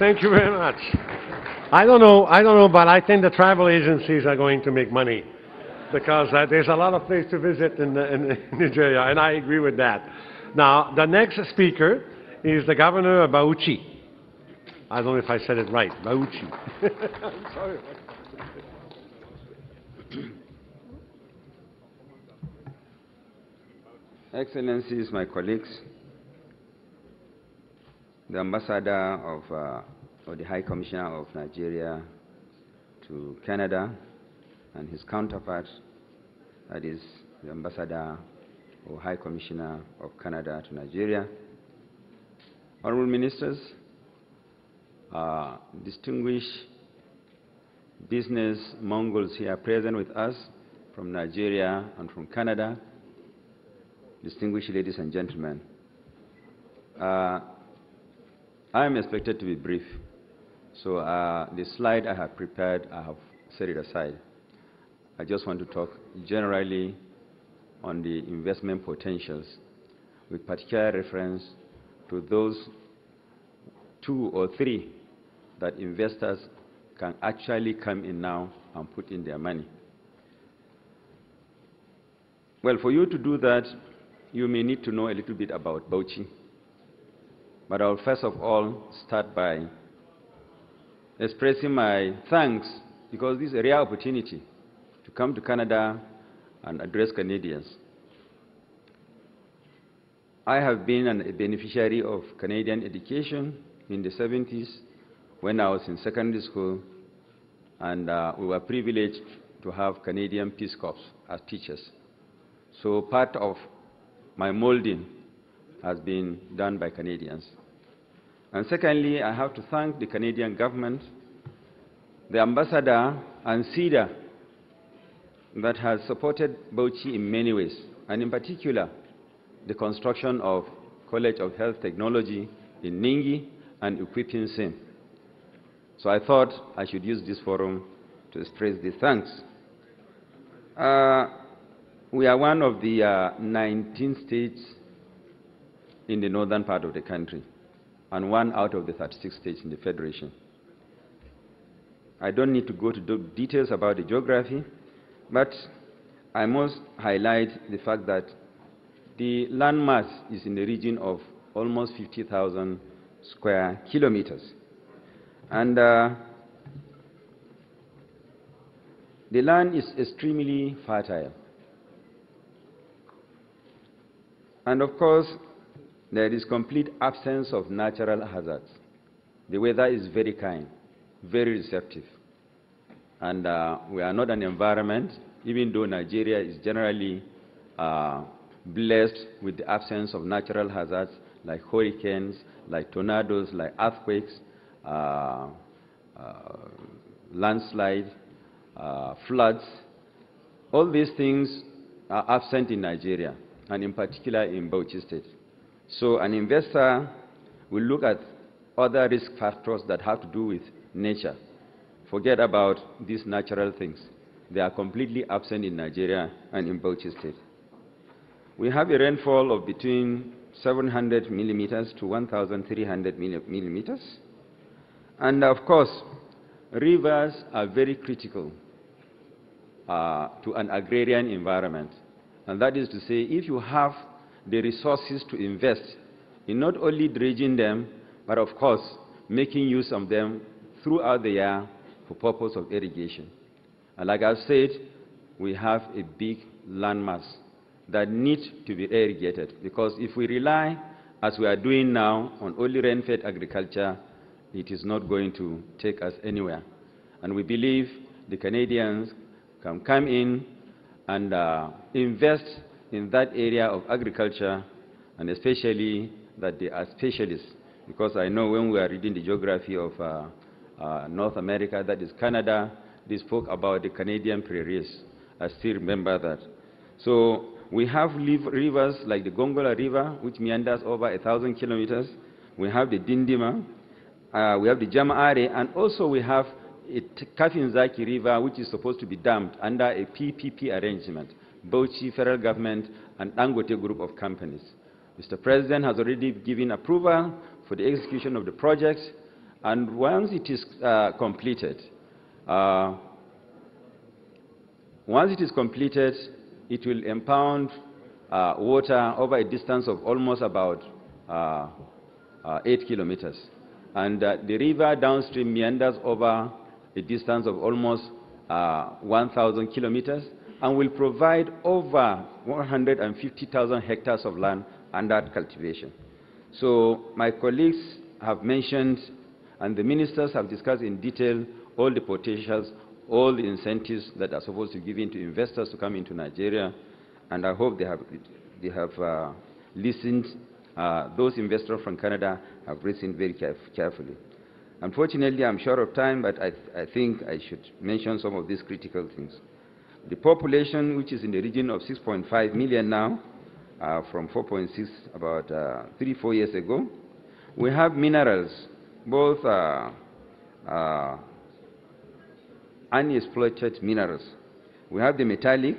Thank you very much. I don't know, but I think the travel agencies are going to make money because there's a lot of places to visit in Nigeria, and I agree with that. Now, the next speaker is the governor of Bauchi. I don't know if I said it right, Bauchi. I'm sorry. Excellencies, my colleagues, the ambassador or the High Commissioner of Nigeria to Canada and his counterpart, that is the ambassador or High Commissioner of Canada to Nigeria, honorable ministers, distinguished business Mongols here present with us from Nigeria and from Canada, distinguished ladies and gentlemen. I am expected to be brief, so the slide I have prepared, I have set it aside. I just want to talk generally on the investment potentials, with particular reference to those 2 or 3 that investors can actually come in now and put in their money. Well, for you to do that, you may need to know a little bit about Bauchi. But I will first of all start by expressing my thanks, because this is a rare opportunity to come to Canada and address Canadians. I have been a beneficiary of Canadian education in the 70s when I was in secondary school, and we were privileged to have Canadian Peace Corps as teachers. So part of my molding has been done by Canadians. And secondly, I have to thank the Canadian government, the ambassador, and CEDA that has supported Bauchi in many ways, and in particular, the construction of College of Health Technology in Ningi and equipping SIM. So I thought I should use this forum to express these thanks. We are one of the 19 states in the northern part of the country, and one out of the 36 states in the Federation. I don't need to go to details about the geography, but I must highlight the fact that the land mass is in the region of almost 50,000 square kilometers. And the land is extremely fertile. And of course, there is complete absence of natural hazards. The weather is very kind, very receptive. And we are not an environment, even though Nigeria is generally blessed with the absence of natural hazards like hurricanes, like tornadoes, like earthquakes, landslides, floods. All these things are absent in Nigeria, and in particular in Bauchi State. So an investor will look at other risk factors that have to do with nature. Forget about these natural things. They are completely absent in Nigeria and in Bauchi State. We have a rainfall of between 700 millimeters to 1,300 millimeters. And of course, rivers are very critical to an agrarian environment. And that is to say, if you have the resources to invest in not only dredging them, but of course, making use of them throughout the year for purpose of irrigation. And like I've said, we have a big landmass that needs to be irrigated, because if we rely, as we are doing now, on only rain-fed agriculture, it is not going to take us anywhere. And we believe the Canadians can come in and invest in that area of agriculture, and especially that they are specialists. Because I know when we are reading the geography of North America, that is Canada, they spoke about the Canadian prairies. I still remember that. So we have rivers like the Gongola River, which meanders over 1,000 kilometers. We have the Dindima, we have the Jamaare, and also we have a Kafinzaki River, which is supposed to be dammed under a PPP arrangement, Bauchi federal government and Dangote group of companies. Mr. President has already given approval for the execution of the projects, And once it is completed, it will impound water over a distance of almost about 8 kilometers. And the river downstream meanders over a distance of almost 1,000 kilometers and will provide over 150,000 hectares of land under cultivation. So my colleagues have mentioned, and the ministers have discussed in detail, all the potentials, all the incentives that are supposed to be given to investors to come into Nigeria, and I hope they have listened. Those investors from Canada have listened very carefully. Unfortunately, I'm short of time, but I think I should mention some of these critical things. The population, which is in the region of 6.5 million now, from 4.6 about 3-4 years ago. We have minerals, both unexploited minerals. We have the metallic,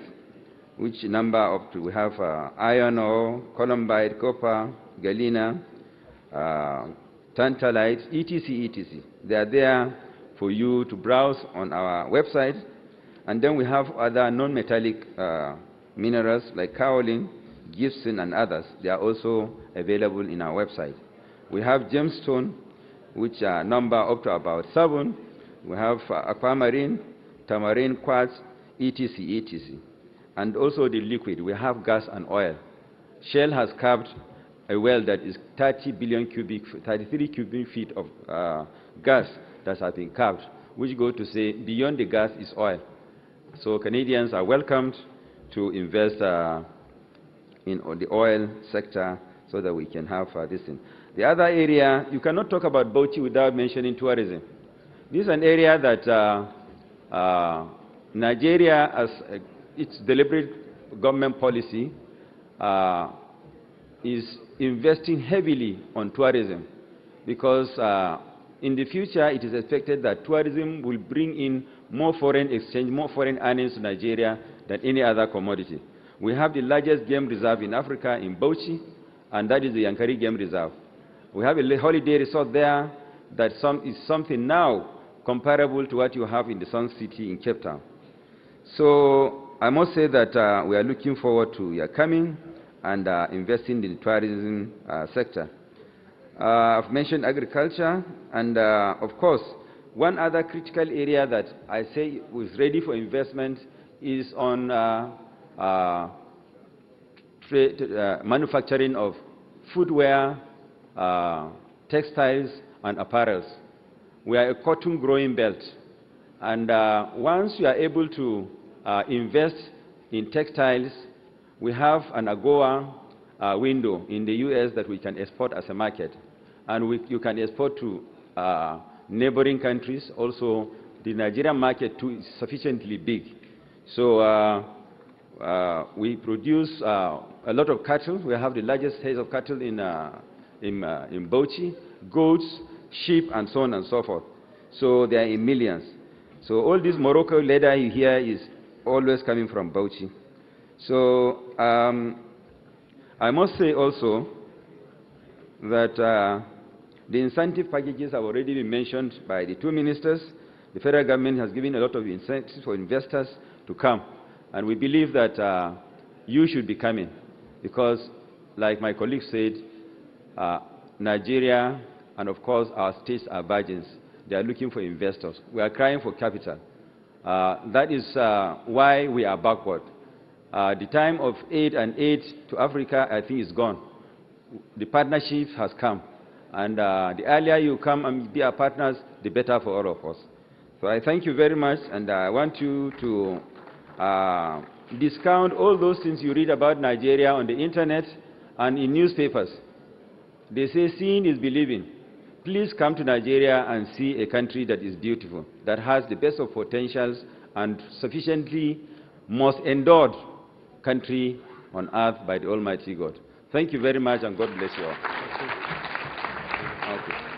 which number up to, we have iron ore, columbite, copper, galena, tantalite, etc., etc. They are there for you to browse on our website. And then we have other non-metallic minerals like kaolin, gypsum, and others. They are also available in our website. We have gemstone, which number up to about 7. We have aquamarine, tamarine, quartz, etc., etc. And also the liquid. We have gas and oil. Shell has carved a well that is 33 cubic feet of gas that has been carved, which go to say beyond the gas is oil. So Canadians are welcomed to invest in the oil sector so that we can have this thing. The other area, you cannot talk about Bauchi without mentioning tourism. This is an area that Nigeria, as its deliberate government policy, is investing heavily on tourism, because in the future it is expected that tourism will bring in more foreign exchange, more foreign earnings to Nigeria than any other commodity. We have the largest game reserve in Africa in Bauchi, and that is the Yankari Game Reserve. We have a holiday resort there that is something now comparable to what you have in the Sun City in Cape Town. So I must say that we are looking forward to your coming and investing in the tourism sector. I've mentioned agriculture, and of course, one other critical area that I say is ready for investment is on manufacturing of footwear, textiles, and apparels. We are a cotton growing belt, and once you are able to invest in textiles, we have an AGOA window in the US that we can export as a market, and you can export to neighboring countries. Also, the Nigerian market too is sufficiently big. So we produce a lot of cattle. We have the largest herds of cattle in Bauchi, goats, sheep, and so on and so forth. So they are in millions. So all this Morocco leather you hear is always coming from Bauchi. So I must say also that the incentive packages have already been mentioned by the two ministers. The federal government has given a lot of incentives for investors to come. And we believe that you should be coming, because, like my colleague said, Nigeria and, of course, our states are virgins. They are looking for investors. We are crying for capital. That is why we are backward. The time of aid to Africa, I think, is gone. The partnership has come. And the earlier you come and be our partners, the better for all of us. So I thank you very much, and I want you to discount all those things you read about Nigeria on the internet and in newspapers. They say seeing is believing. Please come to Nigeria and see a country that is beautiful, that has the best of potentials, and sufficiently most endowed country on earth by the Almighty God. Thank you very much, and God bless you all. Okay.